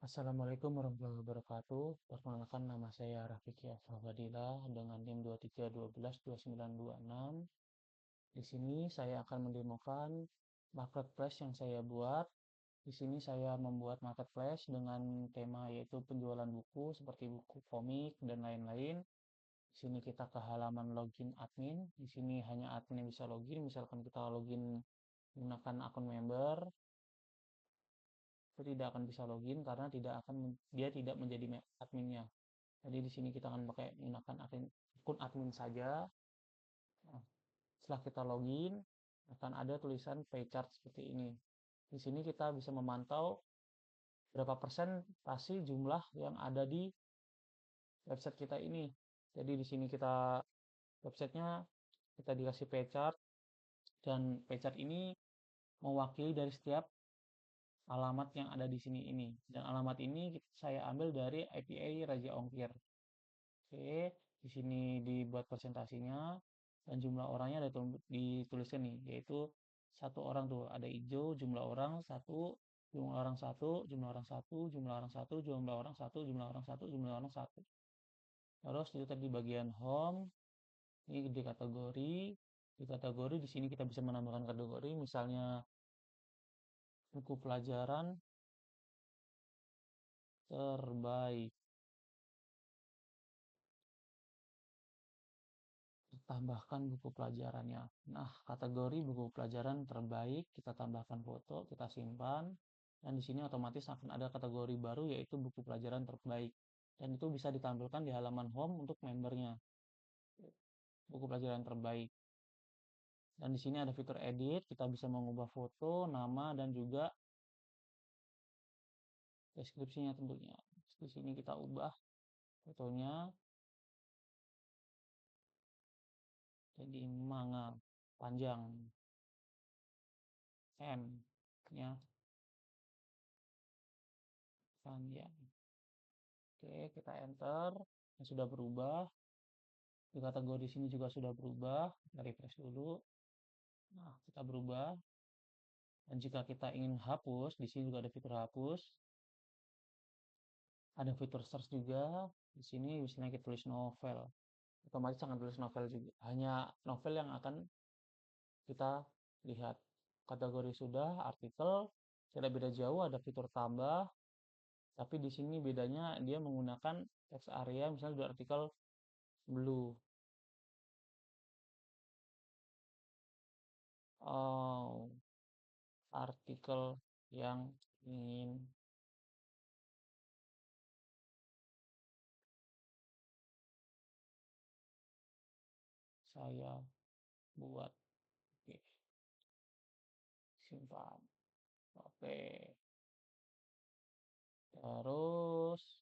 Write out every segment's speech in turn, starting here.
Assalamualaikum warahmatullahi wabarakatuh. Perkenalkan nama saya Rafiki Afrafadila dengan NIM 23122926. Di sini saya akan mendemokan marketplace yang saya buat. Di sini saya membuat marketplace dengan tema yaitu penjualan buku seperti buku komik dan lain-lain. Di sini kita ke halaman login admin. Di sini hanya admin yang bisa login. Misalkan kita login menggunakan akun member, itu tidak akan bisa login karena dia tidak menjadi adminnya. Jadi di sini kita akan pakai menggunakan akun admin saja. Nah, setelah kita login, akan ada tulisan pie chart seperti ini. Di sini kita bisa memantau berapa persen pasti jumlah yang ada di website kita ini. Jadi di sini websitenya kita dikasih pie chart, dan pie chart ini mewakili dari setiap alamat yang ada di sini ini. Dan alamat ini saya ambil dari API Raja Ongkir. Oke, di sini dibuat presentasinya dan jumlah orangnya ada dituliskan nih, yaitu satu orang tuh ada hijau, jumlah orang satu, jumlah orang satu, jumlah orang satu, jumlah orang satu, jumlah orang satu, jumlah orang satu, jumlah orang satu. Terus itu tadi bagian home, ini di kategori. Di kategori di sini kita bisa menambahkan kategori, misalnya buku pelajaran terbaik. Tambahkan buku pelajarannya. Nah, kategori buku pelajaran terbaik, kita tambahkan foto, kita simpan, dan di sini otomatis akan ada kategori baru yaitu buku pelajaran terbaik. Dan itu bisa ditampilkan di halaman home untuk membernya, buku pelajaran terbaik. Dan di sini ada fitur edit, kita bisa mengubah foto, nama, dan juga deskripsinya tentunya. Di sini kita ubah fotonya jadi manga panjang M nya panjang. Oke, kita enter. Yang sudah berubah. Di kategori sini juga sudah berubah. Kita refresh dulu. Nah, kita berubah. Dan jika kita ingin hapus, di sini juga ada fitur hapus. Ada fitur search juga. Di sini misalnya kita tulis novel. Otomatis akan tulis novel juga. Hanya novel yang akan kita lihat. Kategori sudah, artikel. Tidak beda jauh, ada fitur tambah. Tapi di sini bedanya dia menggunakan text area, misalnya di artikel blue. Oh, artikel yang ingin saya buat. Oke, simpan. Oke, terus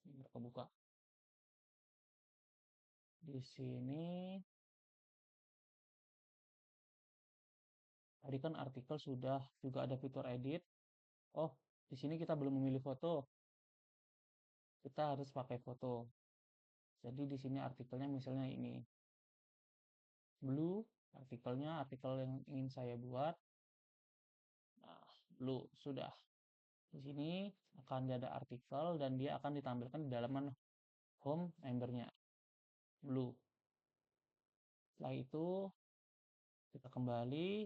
ini kebuka. Di sini tadi kan artikel sudah, juga ada fitur edit. Oh, di sini kita belum memilih foto. Kita harus pakai foto. Jadi di sini artikelnya misalnya ini blue, artikelnya artikel yang ingin saya buat. Nah, blue sudah. Di sini akan ada artikel dan dia akan ditampilkan di dalaman home membernya. Blue. Setelah itu kita kembali,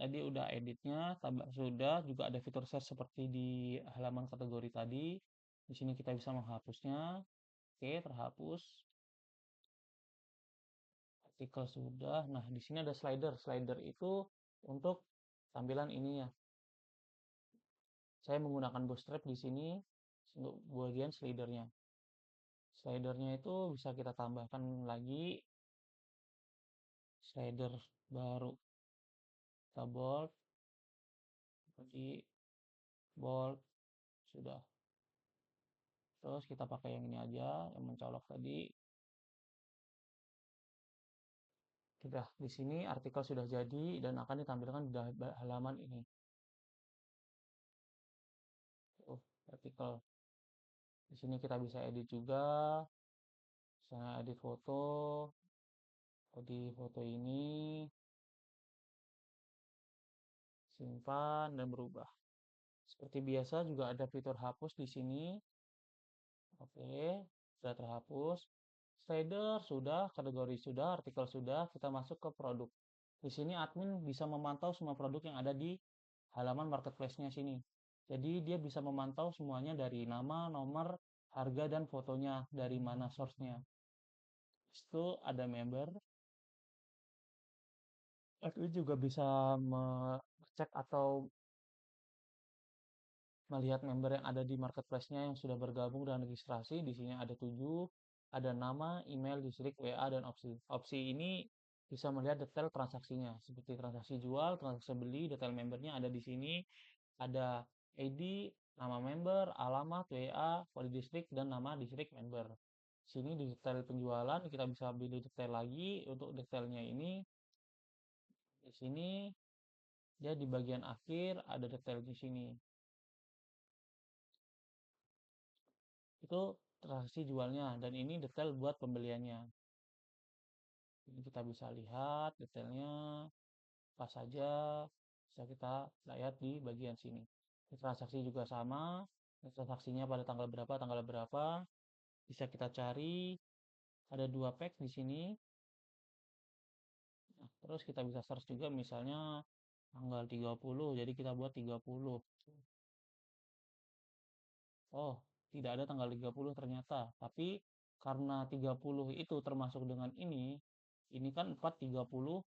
tadi udah editnya, tambah sudah, juga ada fitur search seperti di halaman kategori tadi. Di sini kita bisa menghapusnya. Oke, terhapus. Artikel sudah. Nah, di sini ada slider. Slider itu untuk tampilan ini ya. Saya menggunakan bootstrap di sini untuk bagian slidernya. Slidernya itu bisa kita tambahkan lagi slider baru. Kita bold, jadi bold, sudah. Terus kita pakai yang ini aja, yang mencolok tadi. Sudah, di sini artikel sudah jadi dan akan ditampilkan di halaman ini. Artikel. Di sini kita bisa edit juga. Misalnya edit foto. Di foto ini simpan dan berubah. Seperti biasa juga ada fitur hapus di sini. Oke, sudah terhapus. Slider sudah, kategori sudah, artikel sudah, kita masuk ke produk. Di sini admin bisa memantau semua produk yang ada di halaman marketplace-nya sini. Jadi dia bisa memantau semuanya dari nama, nomor, harga, dan fotonya dari mana source-nya. Itu ada member. Admin juga bisa mengecek atau melihat member yang ada di marketplace-nya yang sudah bergabung dan registrasi. Di sini ada 7, ada nama, email, distrik, WA, dan opsi. Opsi ini bisa melihat detail transaksinya, seperti transaksi jual, transaksi beli, detail membernya ada di sini. Ada ID, nama member, alamat, WA, kode distrik, dan nama distrik member. Sini di detail penjualan, kita bisa pilih detail lagi. Untuk detailnya ini, di sini dia di bagian akhir ada detail di sini. Itu transaksi jualnya dan ini detail buat pembeliannya. Ini kita bisa lihat detailnya apa saja, bisa kita lihat di bagian sini. Transaksi juga sama, transaksinya pada tanggal berapa, bisa kita cari. Ada 2 pack di sini. Nah, terus kita bisa search juga misalnya tanggal 30, jadi kita buat 30. Oh, tidak ada tanggal 30 ternyata. Tapi karena 30 itu termasuk dengan ini kan 430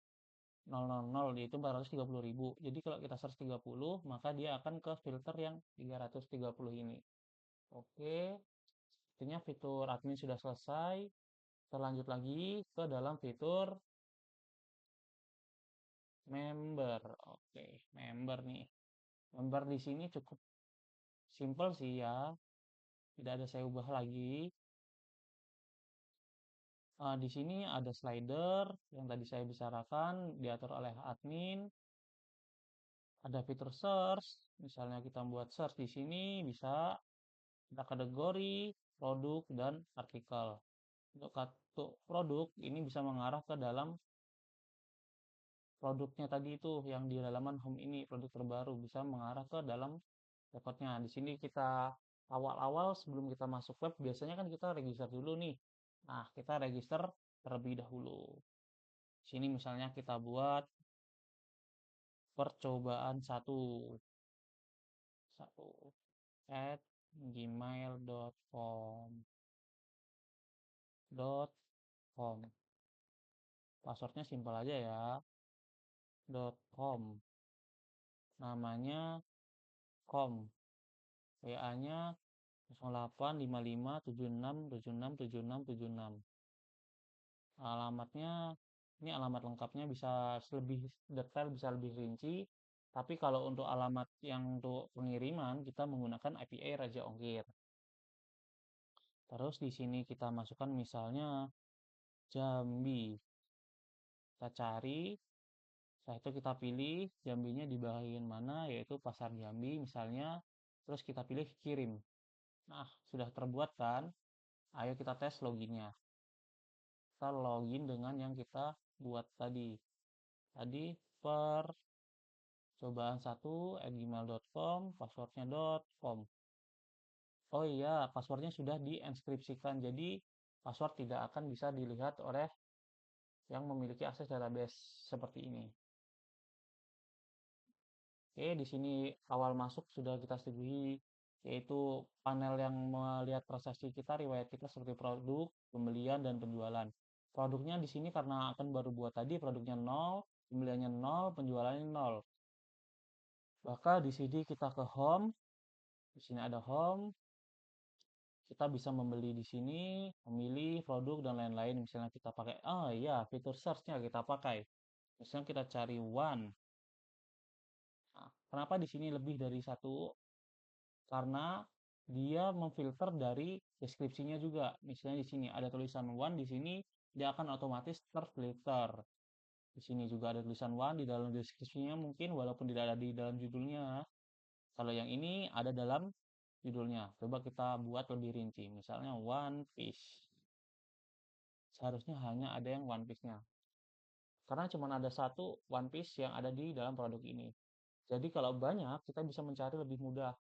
000, yaitu 430.000. Jadi kalau kita search 30, maka dia akan ke filter yang 330 ini. Oke, artinya fitur admin sudah selesai. Kita lanjut lagi ke dalam fitur member. Oke, member nih. Member di sini cukup simple sih ya. Tidak ada saya ubah lagi. Di sini ada slider yang tadi saya bicarakan, diatur oleh admin. Ada fitur search, misalnya kita buat search di sini bisa ada kategori, produk, dan artikel. Untuk kartu produk ini bisa mengarah ke dalam produknya tadi itu yang di halaman home ini, produk terbaru bisa mengarah ke dalam rekodnya. Di sini kita awal-awal sebelum kita masuk web biasanya kan kita register dulu nih. Nah, kita register terlebih dahulu. Sini misalnya kita buat percobaan satu at gmail.com. Passwordnya simpel aja ya. .com. Namanya com. WA-nya 085576767676. Alamatnya ini alamat lengkapnya bisa lebih detail, bisa lebih rinci. Tapi kalau untuk alamat yang untuk pengiriman kita menggunakan IPA Raja Ongkir. Terus di sini kita masukkan misalnya Jambi. Kita cari, setelah itu kita pilih Jambinya di bagian mana, yaitu Pasar Jambi misalnya. Terus kita pilih kirim. Nah, sudah terbuat kan? Ayo kita tes loginnya. Kita login dengan yang kita buat tadi. Tadi percobaan1@gmail.com, passwordnya .com. Oh iya, passwordnya sudah dienkripsikan, jadi password tidak akan bisa dilihat oleh yang memiliki akses database seperti ini. Oke, di sini awal masuk sudah kita setujui, yaitu panel yang melihat transaksi kita, riwayat kita seperti produk, pembelian, dan penjualan. Produknya di sini karena akan baru buat tadi, produknya 0, pembeliannya 0, penjualannya 0. Maka di sini kita ke home, di sini ada home, kita bisa membeli di sini, memilih produk dan lain-lain. Misalnya kita pakai, oh iya, fitur search-nya kita pakai. Misalnya kita cari one. Nah, kenapa di sini lebih dari satu? Karena dia memfilter dari deskripsinya juga. Misalnya di sini ada tulisan one, di sini dia akan otomatis terfilter. Di sini juga ada tulisan one di dalam deskripsinya mungkin walaupun tidak ada di dalam judulnya. Kalau yang ini ada dalam judulnya. Coba kita buat lebih rinci. Misalnya One Piece. Seharusnya hanya ada yang One Piece-nya. Karena cuma ada satu One Piece yang ada di dalam produk ini. Jadi kalau banyak, kita bisa mencari lebih mudah.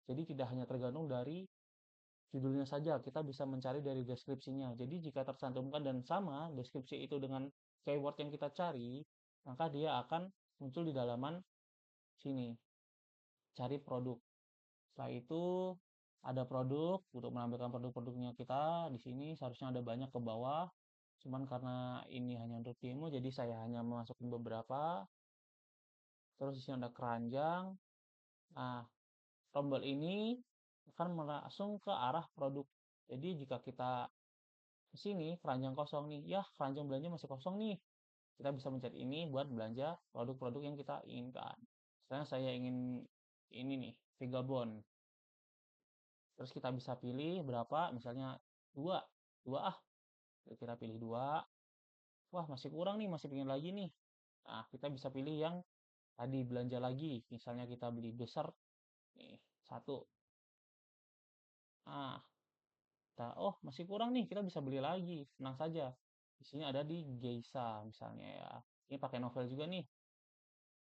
Jadi tidak hanya tergantung dari judulnya saja, kita bisa mencari dari deskripsinya. Jadi jika tercantumkan dan sama deskripsi itu dengan keyword yang kita cari, maka dia akan muncul di dalaman sini, cari produk. Setelah itu ada produk, untuk menampilkan produk-produknya kita di sini seharusnya ada banyak ke bawah. Cuman karena ini hanya untuk demo, jadi saya hanya memasukkan beberapa. Terus di sini ada keranjang. Nah, tombol ini akan langsung ke arah produk. Jadi jika kita ke sini, keranjang kosong nih, ya keranjang belanja masih kosong nih. Kita bisa mencet ini buat belanja produk-produk yang kita inginkan. Misalnya saya ingin ini nih, Vegabond. Terus kita bisa pilih berapa, misalnya dua, dua ah, kita pilih dua. Wah masih kurang nih, masih pengen lagi nih. Nah kita bisa pilih yang tadi belanja lagi. Misalnya kita beli besar, nih satu. Ah, oh masih kurang nih, kita bisa beli lagi. Tenang saja. Di sini ada di Geisha misalnya ya. Ini pakai novel juga nih.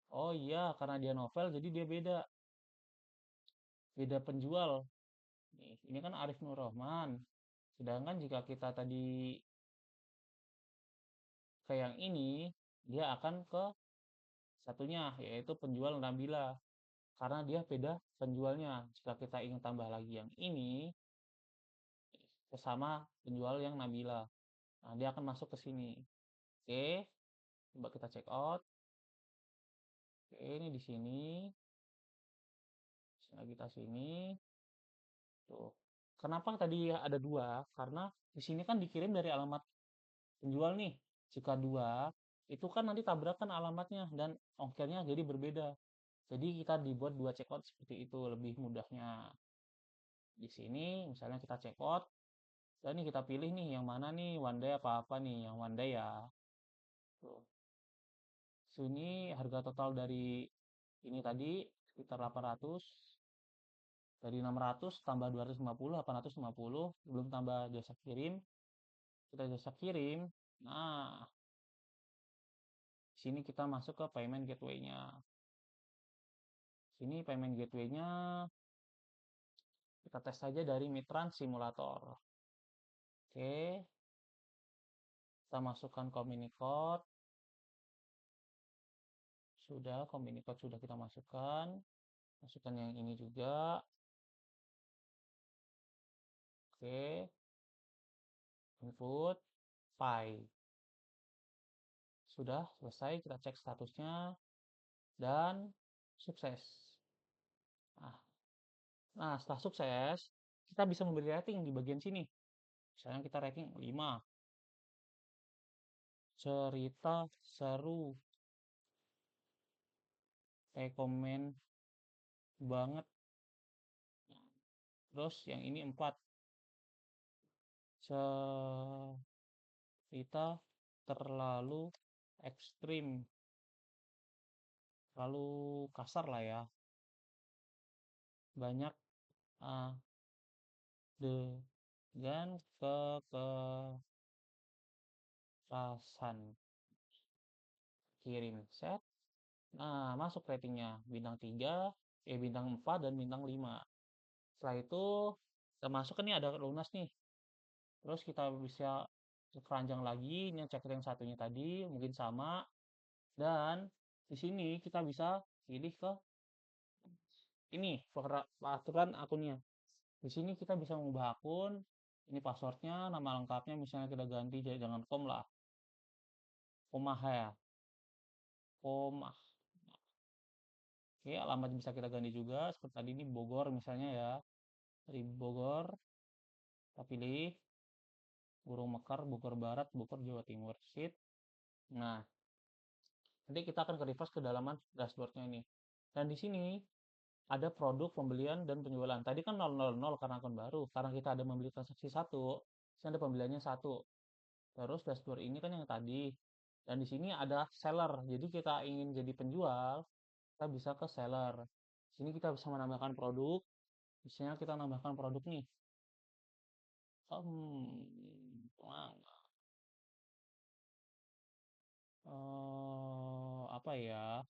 Oh iya, karena dia novel, jadi dia beda, beda penjual. Nih, ini kan Arif Nur Rahman. Sedangkan jika kita tadi ke yang ini, dia akan ke satunya, yaitu penjual Nabila. Karena dia beda penjualnya. Jika kita ingin tambah lagi yang ini, bersama penjual yang Nabila. Nah, dia akan masuk ke sini. Oke, coba kita check out. Oke, ini di sini. Misalnya kita sini. Tuh. Kenapa tadi ada dua? Karena di sini kan dikirim dari alamat penjual nih. Jika dua, itu kan nanti tabrakan alamatnya dan ongkirnya jadi berbeda. Jadi kita dibuat dua checkout seperti itu lebih mudahnya. Di sini misalnya kita checkout, dan ini kita pilih nih yang mana nih one day apa nih yang one day ya. Tuh. Sini harga total dari ini tadi sekitar 800, dari 600 tambah 250 850 belum tambah jasa kirim. Kita jasa kirim. Nah, sini kita masuk ke payment gateway-nya. Sini payment gateway-nya kita tes saja dari Mitrans Simulator. Oke, kita masukkan Communicode. Sudah, Communicode sudah kita masukkan. Masukkan yang ini juga. Oke, input, file. Sudah selesai, kita cek statusnya dan sukses. Nah, setelah sukses, kita bisa memberi rating di bagian sini. Misalnya kita rating 5. Cerita seru, rekomen banget. Terus yang ini 4. Cerita terlalu ekstrim, terlalu kasar lah ya. Banyak adegan kekerasan. Kirim set. Nah, masuk ratingnya bintang 3, bintang 4 dan bintang 5. Setelah itu kita masuk nih ada lunas nih. Terus kita bisa keranjang lagi, ini cek yang satunya tadi mungkin sama, dan di sini kita bisa pilih ke ini peraturan akunnya. Di sini kita bisa mengubah akun, ini passwordnya, nama lengkapnya misalnya kita ganti jadi jangan com lah, komah ya, komah. Oke, alamat bisa kita ganti juga seperti tadi ini Bogor misalnya ya, dari Bogor kita pilih Burung Mekar, Bogor Barat, Bogor Jawa Timur, sheet. Nah, nanti kita akan ke refresh ke dalaman dashboardnya ini. Dan di sini ada produk pembelian dan penjualan. Tadi kan 000 karena akun baru. Karena kita ada membeli transaksi satu, sini ada pembeliannya satu. Terus dashboard ini kan yang tadi. Dan di sini ada seller. Jadi kita ingin jadi penjual, kita bisa ke seller. Di sini kita bisa menambahkan produk. Misalnya kita nambahkan produk nih. Apa ya?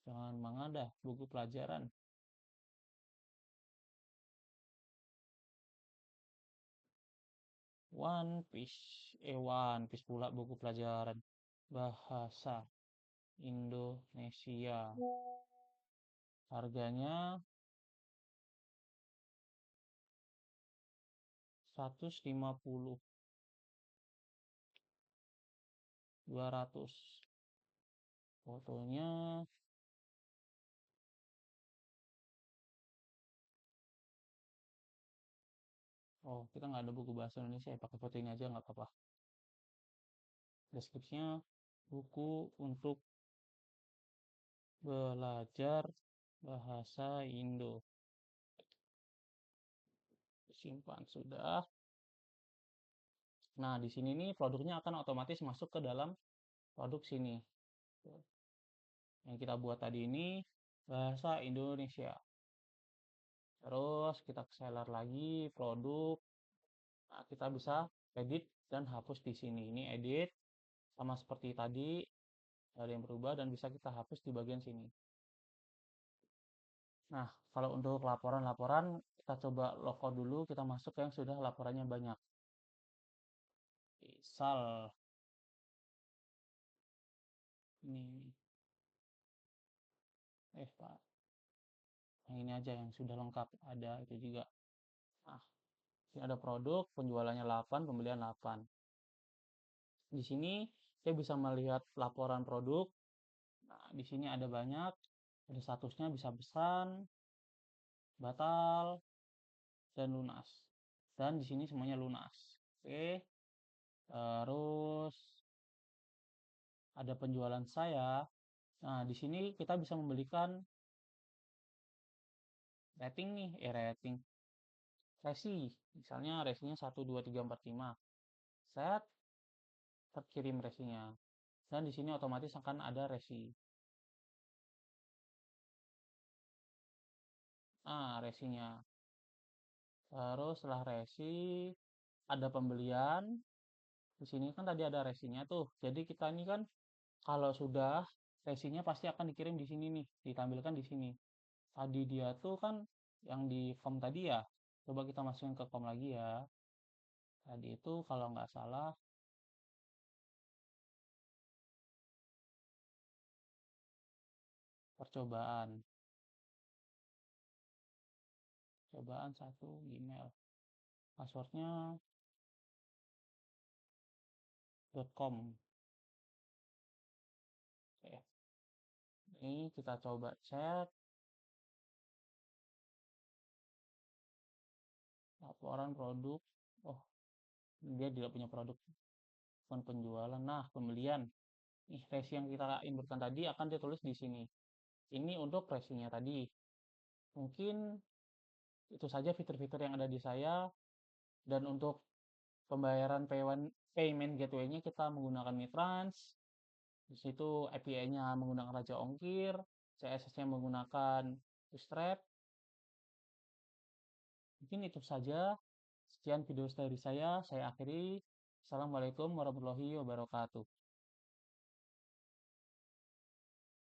Jangan mengadah buku pelajaran. One Piece pula buku pelajaran. Bahasa Indonesia. Harganya 150, 200. Fotonya, oh kita nggak ada buku bahasa Indonesia ya, pakai foto ini aja nggak apa-apa. Deskripsinya, buku untuk belajar bahasa Indo. Simpan sudah. Nah, di sini nih produknya akan otomatis masuk ke dalam produk sini. Yang kita buat tadi ini bahasa Indonesia. Terus kita ke seller lagi, produk. Nah, kita bisa edit dan hapus di sini. Ini edit, sama seperti tadi, ada yang berubah dan bisa kita hapus di bagian sini. Nah, kalau untuk laporan-laporan, kita coba logout dulu, kita masuk yang sudah laporannya banyak. Misal, ini, Pak, yang ini aja yang sudah lengkap, ada itu juga. Nah, ini ada produk, penjualannya 8, pembelian 8. Di sini saya bisa melihat laporan produk. Nah, di sini ada banyak, ada statusnya bisa pesan, batal, dan lunas. Dan di sini semuanya lunas. Oke. Terus ada penjualan saya. Nah, di sini kita bisa membelikan rating nih, rating. Resi. Misalnya resinya 1 2 3 4 5. Set, terkirim resinya. Dan di sini otomatis akan ada resi. Nah, resinya. Terus setelah resi ada pembelian. Di sini kan tadi ada resinya tuh. Jadi kita ini kan kalau sudah resinya pasti akan dikirim di sini nih, ditampilkan di sini. Tadi dia tuh kan yang di form tadi ya. Coba kita masukin ke form lagi ya. Tadi itu kalau nggak salah percobaan. Cobaan satu Gmail. Passwordnya .com. Oke. Ini kita coba cek laporan produk. Oh, dia tidak punya produk, bukan penjualan. Nah, pembelian. Nih, resi yang kita inputkan tadi akan ditulis di sini. Ini untuk resinya tadi. Mungkin itu saja fitur-fitur yang ada di saya. Dan untuk pembayaran payment gateway-nya kita menggunakan Mitrans. Di situ API-nya menggunakan Raja Ongkir, CSS-nya menggunakan Bootstrap. Mungkin itu saja. Sekian video dari saya akhiri. Assalamualaikum warahmatullahi wabarakatuh.